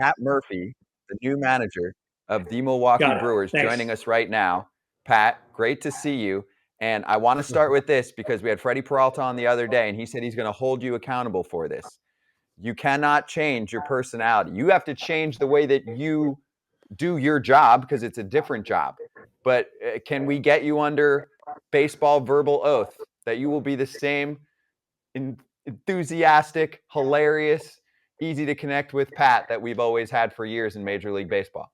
Pat Murphy, the new manager of the Milwaukee Got it. Brewers, Thanks. joining us right now. Pat, great to see you. And I want to start with this because we had Freddie Peralta on the other day, and he said he's going to hold you accountable for this. You cannot change your personality. You have to change the way that you do your job because it's a different job. But can we get you under baseball verbal oath that you will be the same enthusiastic, hilarious, easy to connect with Pat that we've always had for years in Major League Baseball?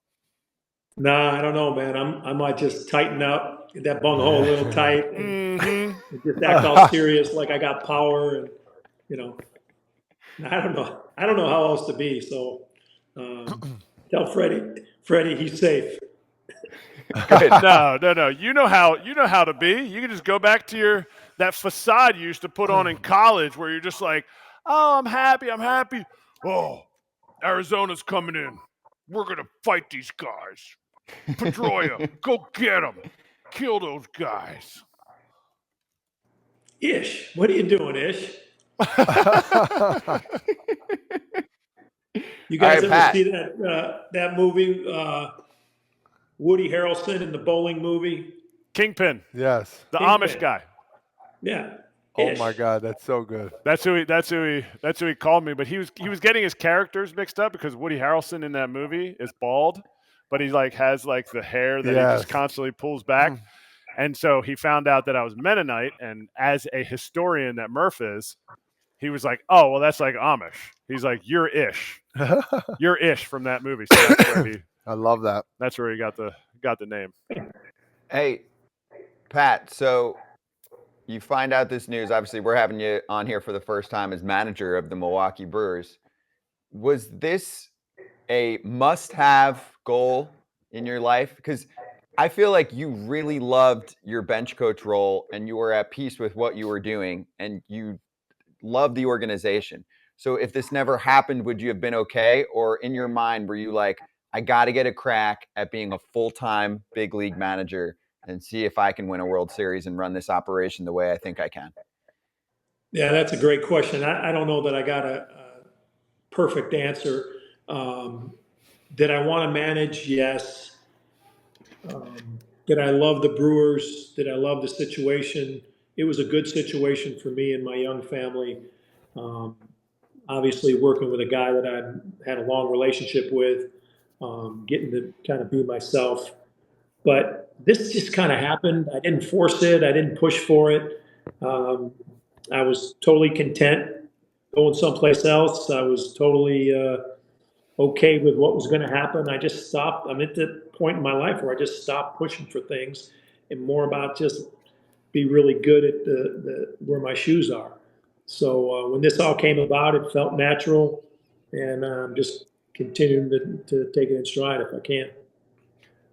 Nah, I don't know, man. I might just tighten up, get that bunghole a little tight, and just act all serious like I got power, and I don't know. I don't know how else to be. So tell Freddie, he's safe. Good. No. You know how to be. You can just go back to that facade you used to put on in college, where you're just like, "Oh, I'm happy. Oh, Arizona's coming in. We're gonna fight these guys. Pedroia, go get them. Kill those guys." Ish, what are you doing, Ish? You guys ever see that movie, Woody Harrelson in the bowling movie? Kingpin. Yes. The Amish guy. Yeah. Oh my God, that's so good. That's who he called me. But he was getting his characters mixed up because Woody Harrelson in that movie is bald, but he has the hair that he just constantly pulls back. And so he found out that I was Mennonite, and as a historian that Murph is, he was like, "Oh, well, that's like Amish." He's like, "You're Ish. You're Ish from that movie." So that's where I love that. That's where he got the name. Hey, Pat, so you find out this news. Obviously, we're having you on here for the first time as manager of the Milwaukee Brewers. Was this a must-have goal in your life? Because I feel like you really loved your bench coach role and you were at peace with what you were doing and you loved the organization. So if this never happened, would you have been okay? Or in your mind, were you like, I got to get a crack at being a full-time big league manager and see if I can win a World Series and run this operation the way I think I can? Yeah, that's a great question. I don't know that I got a perfect answer. Did I want to manage? Yes. Did I love the Brewers? Did I love the situation? It was a good situation for me and my young family. Obviously, working with a guy that I had a long relationship with, getting to kind of be myself. But this just kind of happened. I didn't force it. I didn't push for it. I was totally content going someplace else. I was totally okay with what was going to happen. I just stopped. I'm at the point in my life where I just stopped pushing for things and more about just be really good at the where my shoes are. So when this all came about, it felt natural, and I'm just continuing to take it in stride if I can.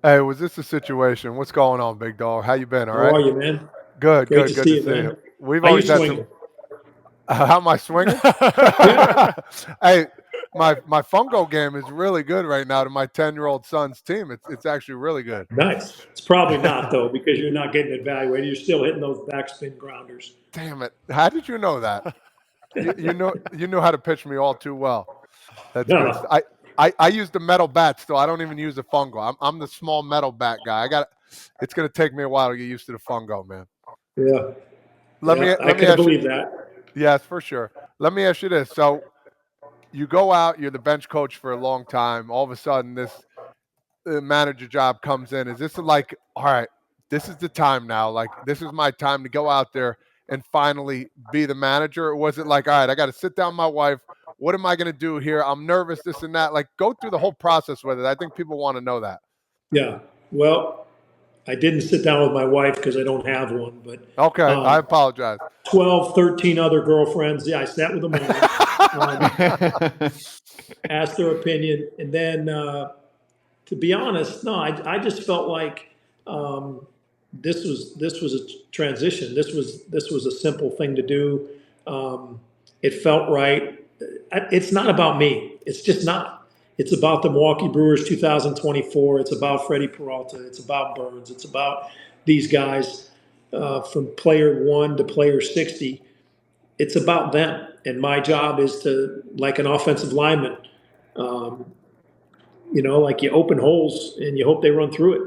Hey, was this a situation? What's going on, big dog? How you been? All right. How are you, man? Good. Great Good to to see you. We've How always you had swinging? how am I swinging? Hey, my fungo game is really good right now to my 10-year-old son's team. It's actually really good. Nice. It's probably not though because you're not getting evaluated. You're still hitting those backspin grounders. Damn it! How did you know that? you know how to pitch me all too well. That's good. I use the metal bat still. I don't even use the fungo. I'm the small metal bat guy. It's gonna take me a while to get used to the fungo, man. Yeah. I can believe that. Yes, for sure. Let me ask you this. So you go out, you're the bench coach for a long time. All of a sudden, this manager job comes in. Is this like, all right, this is the time now. Like, this is my time to go out there and finally be the manager? Or was it like, all right, I got to sit down with my wife. What am I going to do here? I'm nervous, this and that. Like, go through the whole process with it. I think people want to know that. Yeah. Well, I didn't sit down with my wife because I don't have one. But okay, I apologize. 12, 13 other girlfriends. Yeah, I sat with them all. Asked their opinion. And then, to be honest, no, I just felt like this was a transition. This was a simple thing to do. It felt right. It's not about me. It's just not. It's about the Milwaukee Brewers 2024. It's about Freddie Peralta. It's about Burns. It's about these guys from player 1 to player 60. It's about them. And my job is to, like an offensive lineman, like you open holes and you hope they run through it.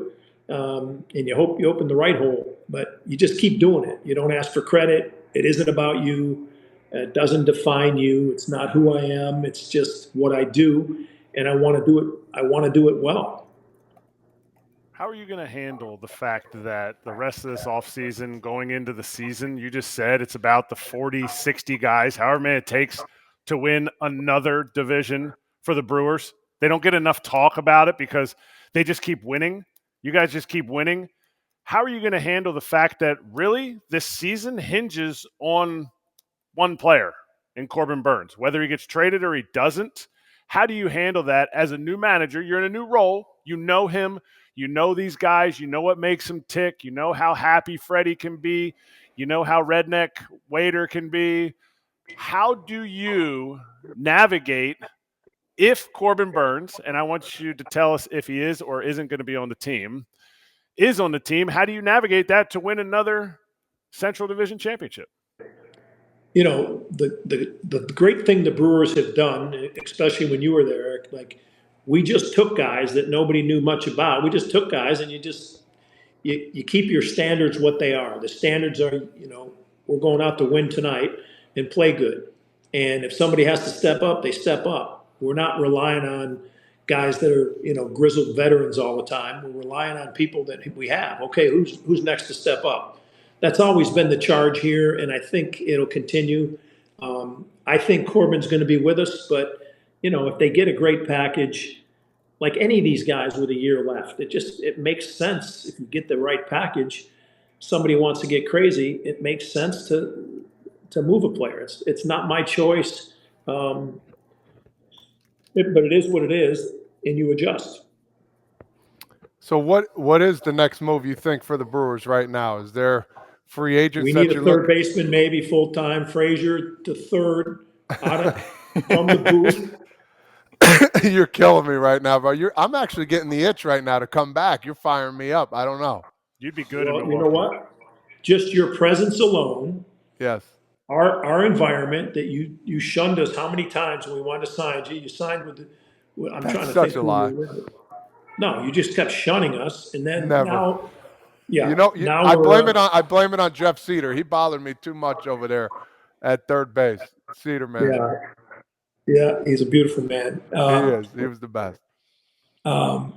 And you hope you open the right hole, but you just keep doing it. You don't ask for credit. It isn't about you. It doesn't define you. It's not who I am. It's just what I do. And I want to do it. I want to do it well. How are you going to handle the fact that the rest of this offseason, going into the season, you just said it's about the 40, 60 guys, however many it takes to win another division for the Brewers? They don't get enough talk about it because they just keep winning. You guys just keep winning. How are you going to handle the fact that really this season hinges on one player in Corbin Burnes, whether he gets traded or he doesn't? How do you handle that as a new manager? You're in a new role. You know him. You know these guys. You know what makes them tick. You know how happy Freddie can be. You know how redneck Waiter can be. How do you navigate if Corbin Burnes, and I want you to tell us if he is or isn't going to be on the team, is on the team, how do you navigate that to win another Central Division championship? The great thing the Brewers have done, especially when you were there, Eric, like we just took guys that nobody knew much about. We just took guys and you keep your standards what they are. The standards are, we're going out to win tonight and play good. And if somebody has to step up, they step up. We're not relying on guys that are, grizzled veterans all the time. We're relying on people that we have. Okay, who's next to step up? That's always been the charge here, and I think it'll continue. I think Corbin's going to be with us, but if they get a great package, like any of these guys with a year left, it makes sense if you get the right package. Somebody wants to get crazy, it makes sense to move a player. It's not my choice, but it is what it is, and you adjust. So what is the next move you think for the Brewers right now? Is there free agents? We need a third baseman, maybe full time. Frazier to third, from the booth. You're killing me right now, bro. I'm actually getting the itch right now to come back. You're firing me up. I don't know. You'd be good. Well, you know what? Just your presence alone. Yes. Our environment that you shunned us how many times when we wanted to sign you? You signed with the. I'm That's trying to such think. a lie. No, you just kept shunning us, and then Never. now. Yeah. Now I blame it on Jeff Cedar. He bothered me too much over there at third base. Cedar, man. Yeah, he's a beautiful man. He is. He was the best. No,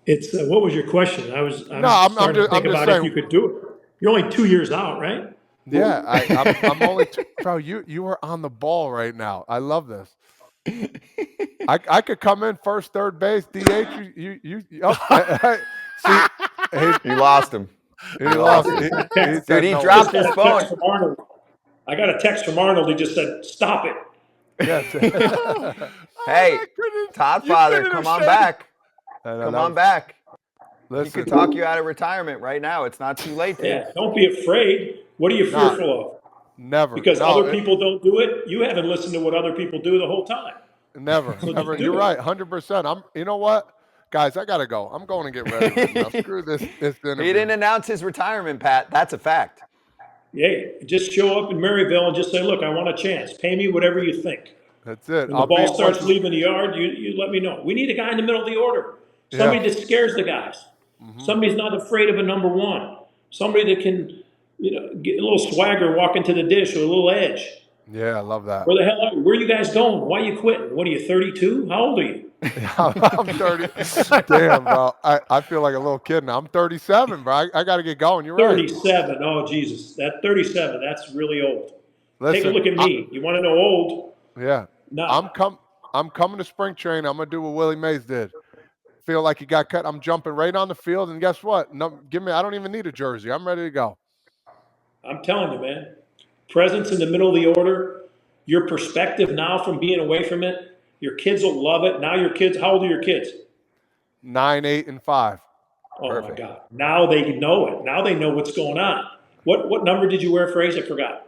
it's what was your question? I'm just thinking about if you could do it. You're only 2 years out, right? Yeah, I'm only bro. You are on the ball right now. I love this. I could come in first, third base, DH. You lost him. He lost. Dude, he dropped his phone. I got a text from Arnold. He just said, "Stop it." Yes. Hey, Todd Father, come on back. Come on back. Listen, he could talk you out of retirement right now. It's not too late. Yeah, don't be afraid. What are you fearful of? Never. Because other people don't do it. You haven't listened to what other people do the whole time. Never. So Never. You're right. 100%. You know what? Guys, I got to go. I'm going to get ready. Now, screw this interview. He didn't announce his retirement, Pat. That's a fact. Yeah, just show up in Maryville and just say, look, I want a chance. Pay me whatever you think. That's it. When the ball starts leaving the yard, you let me know. We need a guy in the middle of the order. Somebody that scares the guys. Mm-hmm. Somebody's not afraid of a number one. Somebody that can, get a little swagger, walk into the dish with a little edge. Yeah, I love that. Where the hell are you? Where are you guys going? Why are you quitting? What are you, 32? How old are you? I'm 30. Damn, bro. I feel like a little kid now. I'm 37, bro. I got to get going. You're 37. Right. Oh, Jesus. That 37, that's really old. Listen, take a look at me. You want to know old? Yeah. No. I'm coming to spring training. I'm going to do what Willie Mays did. Feel like he got cut. I'm jumping right on the field, and guess what? No, I don't even need a jersey. I'm ready to go. I'm telling you, man. Presence in the middle of the order, your perspective now from being away from it, your kids will love it. Now your kids, how old are your kids? 9, 8, and 5. Oh, perfect. My God. Now they know it. Now they know what's going on. What number did you wear, Frazier? I forgot.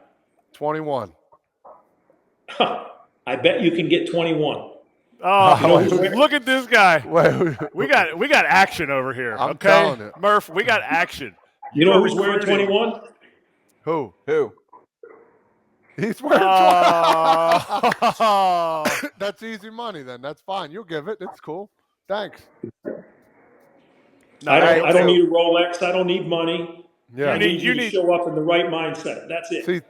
21. I bet you can get 21. Oh, look at this guy. We got action over here. I'm telling you. Murph, we got action. You know who's wearing 21? Who? Who? He's wearing That's easy money then. That's fine. You'll give it. It's cool. Thanks. No, I don't need a Rolex. I don't need money. Yeah. I need you to show up in the right mindset. That's it. See,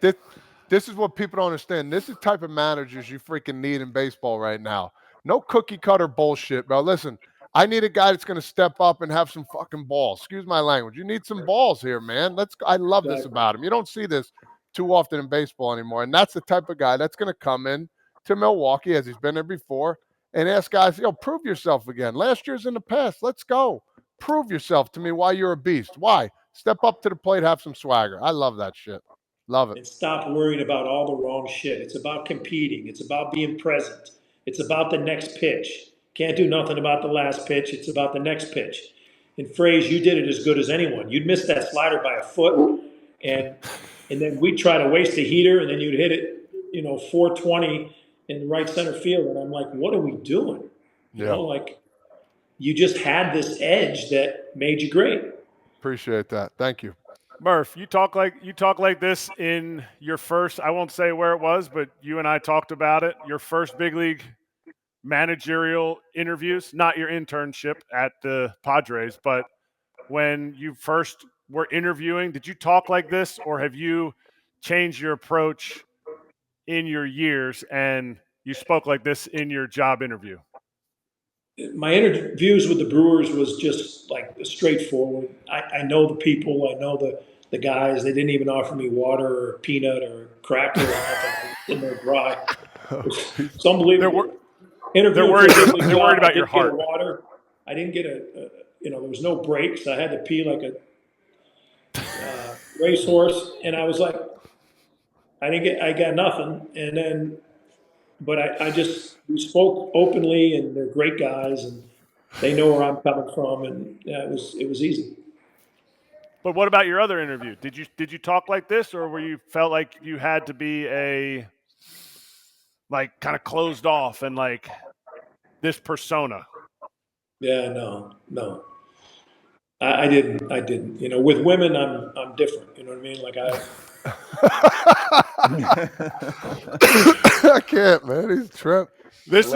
this is what people don't understand. This is the type of managers you freaking need in baseball right now. No cookie cutter bullshit, bro. Listen, I need a guy that's going to step up and have some fucking balls. Excuse my language. You need some balls here, man. I love this about him. You don't see this too often in baseball anymore. And that's the type of guy that's going to come in to Milwaukee, as he's been there before, and ask guys, prove yourself again. Last year's in the past. Let's go. Prove yourself to me why you're a beast. Why? Step up to the plate, have some swagger. I love that shit. Love it. And stop worrying about all the wrong shit. It's about competing. It's about being present. It's about the next pitch. Can't do nothing about the last pitch. It's about the next pitch. And Frazier, you did it as good as anyone. You'd miss that slider by a foot, and then we'd try to waste a heater, and then you'd hit it, 420 in the right center field. And I'm like, what are we doing? You just had this edge that made you great. Appreciate that. Thank you. Murph, you talk like this in your first, I won't say where it was, but you and I talked about it, your first big league managerial interviews, not your internship at the Padres, but when you first were interviewing, did you talk like this, or have you changed your approach in your years and you spoke like this in your job interview? My interviews with the Brewers was just like straightforward. I know the people, I know the guys. They didn't even offer me water or peanut or cracker or nothing. In there dry. It's unbelievable. They're worried about your heart. Water. I didn't get there was no breaks. I had to pee like a racehorse, and I was like, I got nothing. And then, but we spoke openly, and they're great guys, and they know where I'm coming from, and it was easy. But what about your other interview? Did you talk like this, or were you felt like you had to be kind of closed off and like this persona? Yeah, no. I didn't. With women, I'm different. You know what I mean? Like I can't, man. He's tripped. We've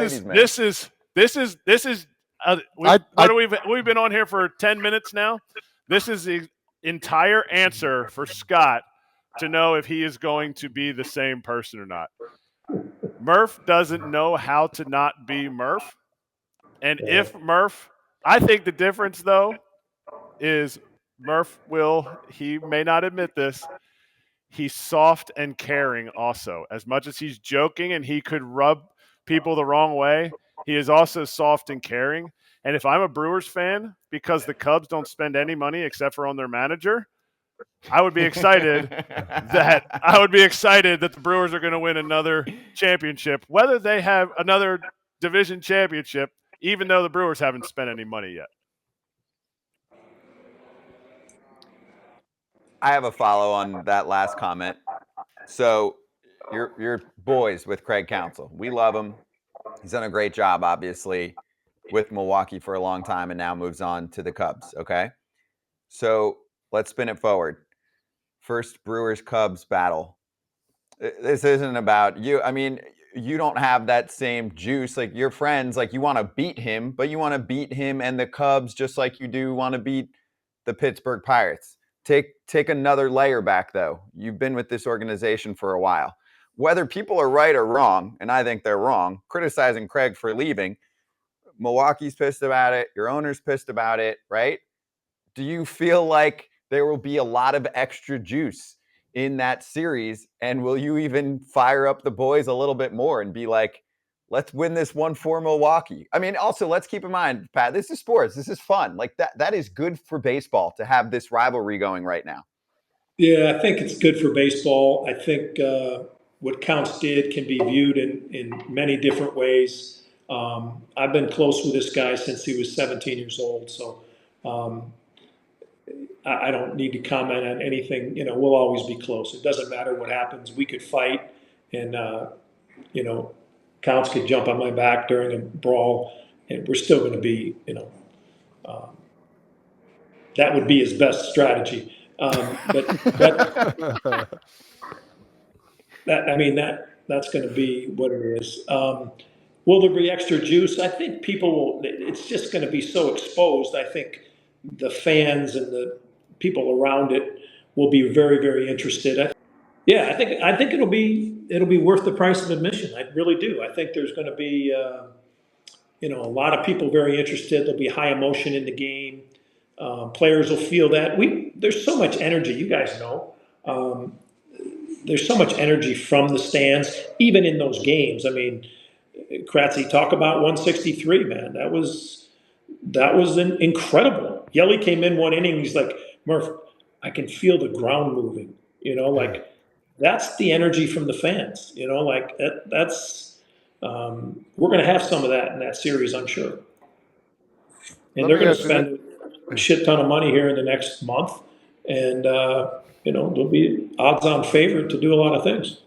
been on here for 10 minutes now. This is the entire answer for Scott to know if he is going to be the same person or not. Murph doesn't know how to not be Murph. And if Murph, I think the difference though is Murph he may not admit this, he's soft and caring also. As much as he's joking and he could rub people the wrong way, he is also soft and caring. And if I'm a Brewers fan, because the Cubs don't spend any money except for on their manager, I would be excited that the Brewers are going to win another championship, whether they have another division championship, even though the Brewers haven't spent any money yet. I have a follow on that last comment. So you're boys with Craig Counsell. We love him. He's done a great job, obviously, with Milwaukee for a long time and now moves on to the Cubs, okay? So let's spin it forward. First Brewers-Cubs battle. This isn't about you. I mean, you don't have that same juice. Like, your friends, like, you want to beat him, but you want to beat him and the Cubs just like you do want to beat the Pittsburgh Pirates. Take another layer back, though. You've been with this organization for a while. Whether people are right or wrong, and I think they're wrong, criticizing Craig for leaving, Milwaukee's pissed about it. Your owner's pissed about it, right? Do you feel like there will be a lot of extra juice in that series? And will you even fire up the boys a little bit more and be like, let's win this one for Milwaukee? I mean, also, let's keep in mind, Pat, this is sports. This is fun. Like, that is good for baseball to have this rivalry going right now. Yeah, I think it's good for baseball. I think what Counsell did can be viewed in many different ways. I've been close with this guy since he was 17 years old, so I don't need to comment on anything. We'll always be close. It doesn't matter what happens. We could fight, and Counsell could jump on my back during a brawl, and we're still going to be, that would be his best strategy. That's going to be what it is. Will there be extra juice? I think people will, it's just going to be so exposed. I think the fans and the people around it will be very, very interested. I think it'll be worth the price of admission. I really do. I think there's going to be a lot of people very interested. There'll be high emotion in the game. Players will feel that. There's so much energy. You guys know. There's so much energy from the stands, even in those games. I mean, Kratzy, talk about 163, man. That was incredible. Yelly came in one inning. He's like, Murph, I can feel the ground moving. Like that's the energy from the fans. Like that's we're going to have some of that in that series, I'm sure. And they're going to spend a shit ton of money here in the next month, and they'll be odds-on favorite to do a lot of things.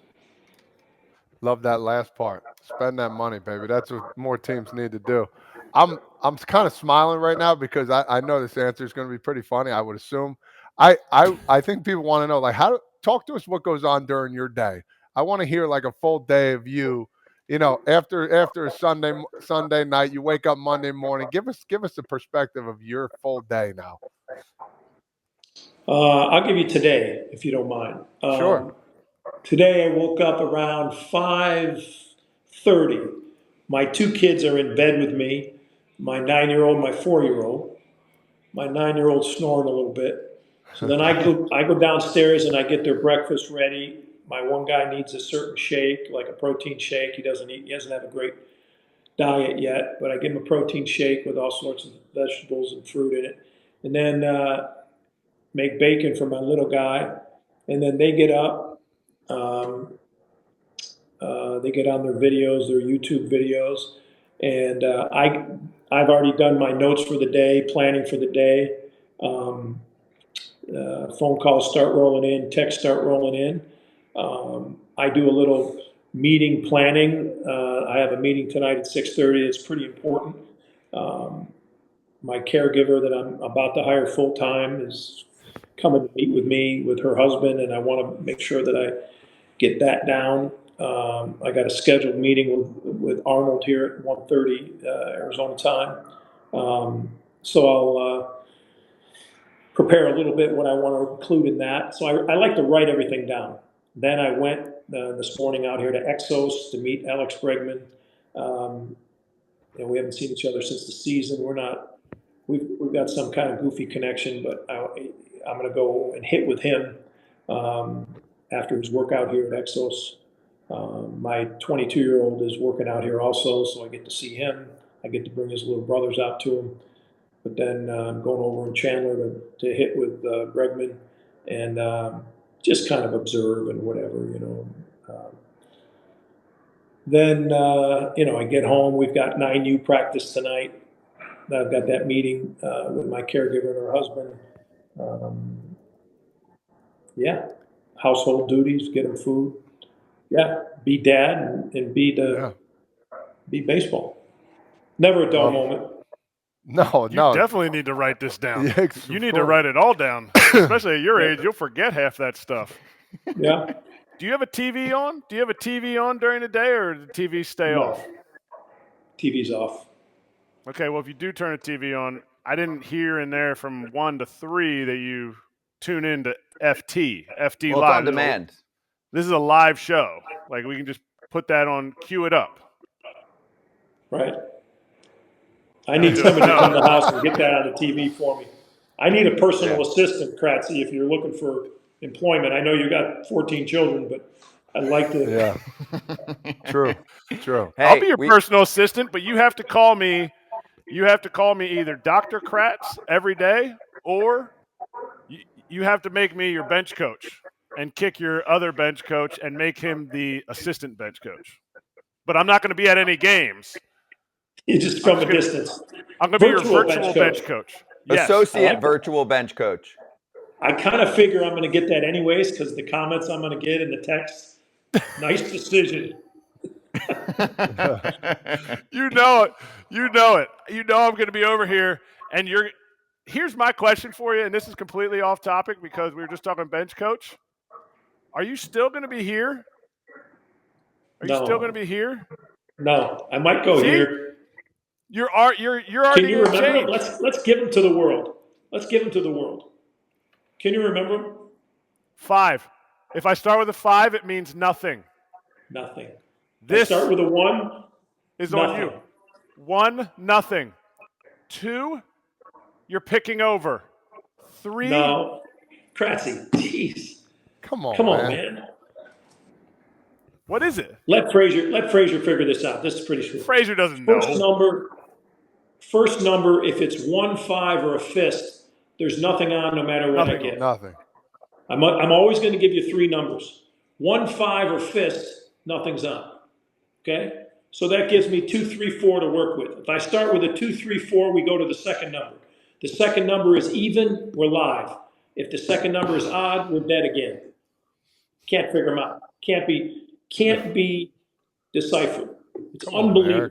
Love that last part. Spend that money, baby. That's what more teams need to do. I'm kind of smiling right now because I know this answer is going to be pretty funny. I would assume. I think people want to know, like, talk to us what goes on during your day. I want to hear like a full day of you. After a Sunday night, you wake up Monday morning. Give us the perspective of your full day now. I'll give you today, if you don't mind. Sure. Today I woke up around 5:30. My two kids are in bed with me, my 9-year-old, my 4-year-old. My 9-year-old's snoring a little bit. So then I go downstairs and I get their breakfast ready. My one guy needs a certain shake, like a protein shake. He doesn't have a great diet yet, but I give him a protein shake with all sorts of vegetables and fruit in it. And then make bacon for my little guy. And then they get up. They get on their videos, their YouTube videos. And I've already done my notes for the day, planning for the day. Phone calls start rolling in, texts start rolling in. I do a little meeting planning. I have a meeting tonight at 6:30. It's pretty important. My caregiver that I'm about to hire full time is coming to meet with me with her husband, and I want to make sure that I get that down. I got a scheduled meeting with Arnold here at 1:30 Arizona time. So I'll prepare a little bit what I want to include in that. So I like to write everything down. Then I went this morning out here to Exos to meet Alex Bregman. We haven't seen each other since the season. We've got some kind of goofy connection, but I'm going to go and hit with him after his workout here at Exos. My 22-year-old is working out here also, so I get to see him. I get to bring his little brothers out to him. But then I'm going over in Chandler to hit with Bregman and just kind of observe and whatever, Then, I get home. We've got 9U practice tonight. I've got that meeting with my caregiver and her husband. Household duties, get them food. Be dad and be baseball. Never a dull moment. No. You definitely need to write this down. Yeah, you need to write it all down. Especially at your age, you'll forget half that stuff. Yeah. Do you have a TV on? Do you have a TV on during the day, or does the TV stay off? TV's off. Okay, well, if you do turn a TV on, I didn't hear in there from 1 to 3 that you tune in to FT Well, Live. it's on demand. This is a live show. Like, we can just put that on, cue it up. Right. I need somebody to come to the house and get that on the TV for me. I need a personal assistant, Kratzy, if you're looking for employment. I know you got 14 children, but I'd like to. Yeah. True. Hey, I'll be your personal assistant, but you have to call me. You have to call me either Dr. Kratz every day, or you have to make me your bench coach and kick your other bench coach and make him the assistant bench coach. But I'm not going to be at any games. You just from a distance. I'm going to be your virtual bench coach. Yes. Associate virtual bench coach. I kind of figure I'm going to get that anyways because the comments I'm going to get in the text. Nice decision. You know it. You know I'm going to be over here, and here's my question for you, and this is completely off topic because we were just talking bench coach. Are you still going to be here? Are you still going to be here? No, I might go See? here. You're already Can you remember changed. him? Let's give him to the world. Let's give him to the world. Can you remember him? 5. If I start with a 5, it means nothing. Nothing. This start with a 1. is nothing. on you. 1, nothing. 2, you're picking over. 3. No. Kratzy, jeez. Come on, man. What is it? Let Frazier figure this out. This is pretty sure. Frazier doesn't know. First number, if it's 1, 5, or a fist, there's nothing on no matter what I get. Nothing. I'm always going to give you 3 numbers. 1, 5, or fist, nothing's on. Okay? So that gives me 2, 3, 4 to work with. If I start with a 2, 3, 4, we go to the second number. The second number is even, we're live. If the second number is odd, we're dead again. Can't figure them out. Can't be deciphered. It's unbelievable.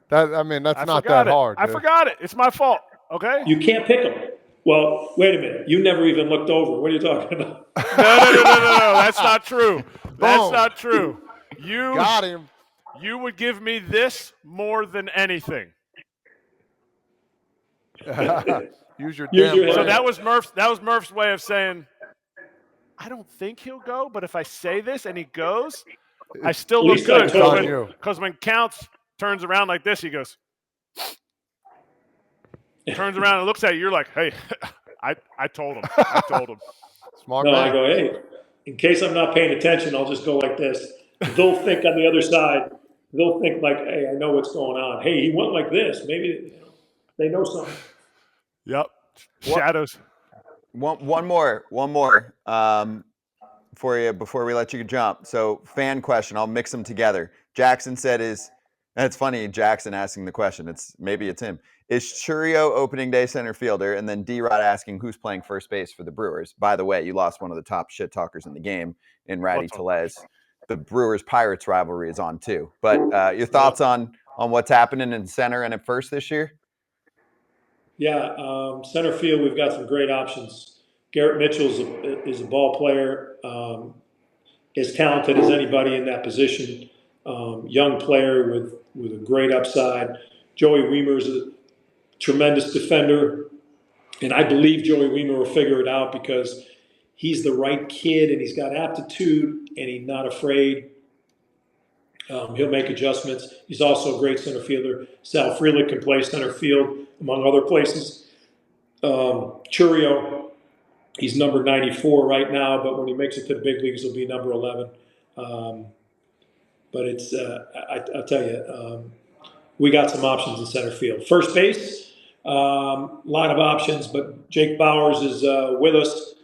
That's not that hard. I forgot it. It's my fault. Okay? You can't pick them. Well, wait a minute. You never even looked over. What are you talking about? No. That's not true. That's not true. You got him. You would give me this more than anything. Use your Use damn your brain. So that was Murph's way of saying, I don't think he'll go, but if I say this and he goes, I still look least I good. told you. Because when Counts turns around like this, he goes, turns around and looks at you, you're like, hey, I told him. Smart No, man. I go, hey, in case I'm not paying attention, I'll just go like this. They'll think on the other side, they'll think like, hey, I know what's going on. Hey, he went like this. Maybe they know something. Yep. Shadows. One more for you before we let you jump. So fan question, I'll mix them together. Jackson said and it's funny, Jackson asking the question. Maybe it's him. Is Chourio opening day center fielder? And then D-Rod asking who's playing first base for the Brewers. By the way, you lost one of the top shit talkers in the game in Ratty Tellez. The Brewers-Pirates rivalry is on too. But your thoughts on what's happening in center and at first this year? Yeah, center field, we've got some great options. Garrett Mitchell is a ball player, as talented as anybody in that position. Young player with a great upside. Joey Weimer is a tremendous defender, and I believe Joey Weimer will figure it out because he's the right kid and he's got aptitude and he's not afraid. He'll make adjustments. He's also a great center fielder. Sal Frelick can play center field, among other places. Chourio, he's number 94 right now, but when he makes it to the big leagues, he'll be number 11. But it's, I'll tell you, we got some options in center field. First base, a lot of options, but Jake Bowers is with us.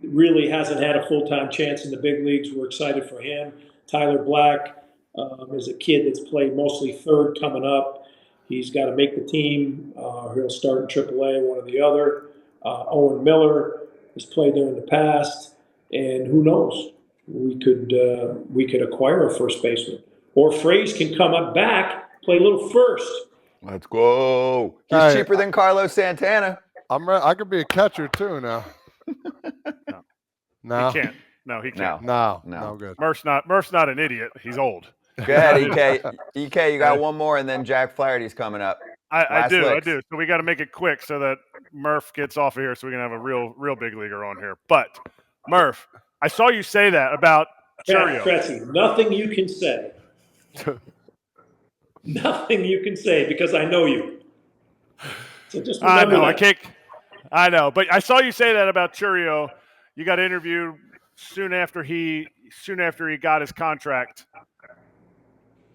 Really hasn't had a full-time chance in the big leagues. We're excited for him. Tyler Black is a kid that's played mostly third coming up. He's got to make the team. He'll start in AAA, one or the other. Owen Miller has played there in the past, and who knows? We could acquire a first baseman, or Frazier can come up back, play a little first. Let's go. He's cheaper than Carlos Santana. I could be a catcher too now. No. He can't. No, he can't. No, good. Murph's not an idiot. He's old. Go ahead, EK. EK, you got one more, and then Jack Flaherty's coming up. I do. So we got to make it quick so that Murph gets off of here so we can have a real big leaguer on here. But, Murph, I saw you say that about Chourio. Kratzy, nothing you can say. Nothing you can say because I know you. So just remember that. I know, but I saw you say that about Chourio. You got interviewed soon after he got his contract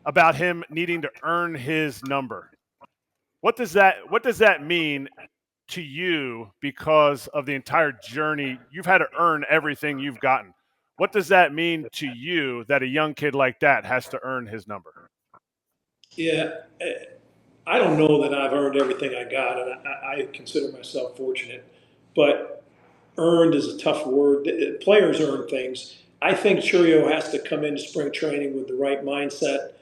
about him needing to earn his number. What does that mean to you because of the entire journey? You've had to earn everything you've gotten. What does that mean to you that a young kid like that has to earn his number? Yeah, I don't know that I've earned everything I got, and I consider myself fortunate. But earned is a tough word. Players earn things. I think Chourio has to come into spring training with the right mindset.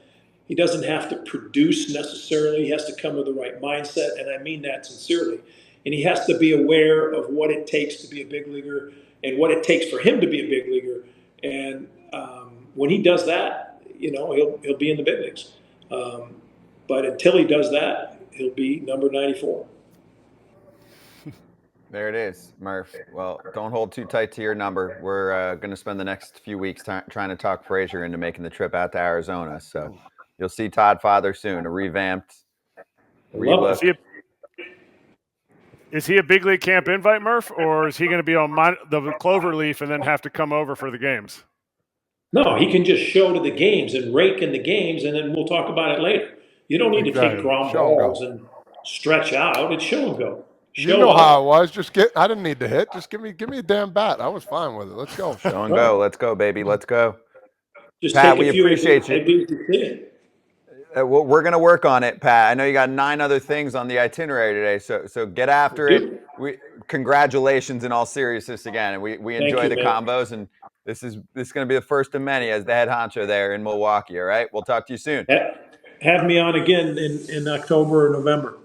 He doesn't have to produce necessarily. He has to come with the right mindset, and I mean that sincerely. And he has to be aware of what it takes to be a big leaguer and what it takes for him to be a big leaguer. And when he does that, he'll be in the big leagues. But until he does that, he'll be number 94. There it is, Murph. Well, don't hold too tight to your number. We're going to spend the next few weeks trying to talk Frazier into making the trip out to Arizona. So you'll see Todd Father soon, a revamped relook. Is he a big league camp invite, Murph, or is he going to be on the Cloverleaf and then have to come over for the games? No, he can just show to the games and rake in the games, and then we'll talk about it later. You don't need to take ground balls and stretch out. It's show and go. You know how it was. I didn't need to hit. Just give me a damn bat. I was fine with it. Let's go. Show and go. Let's go, baby. Let's go. Just Pat, take we appreciate you. We're going to work on it, Pat. I know you got 9 other things on the itinerary today, so get after it. Congratulations in all seriousness again, and we enjoy the combos, and this is going to be the first of many as the head honcho there in Milwaukee. All right, we'll talk to you soon. Have me on again in October or November.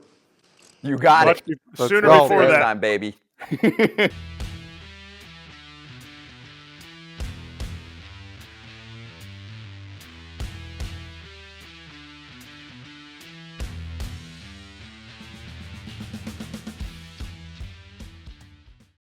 You got it. Sooner before that, time, baby.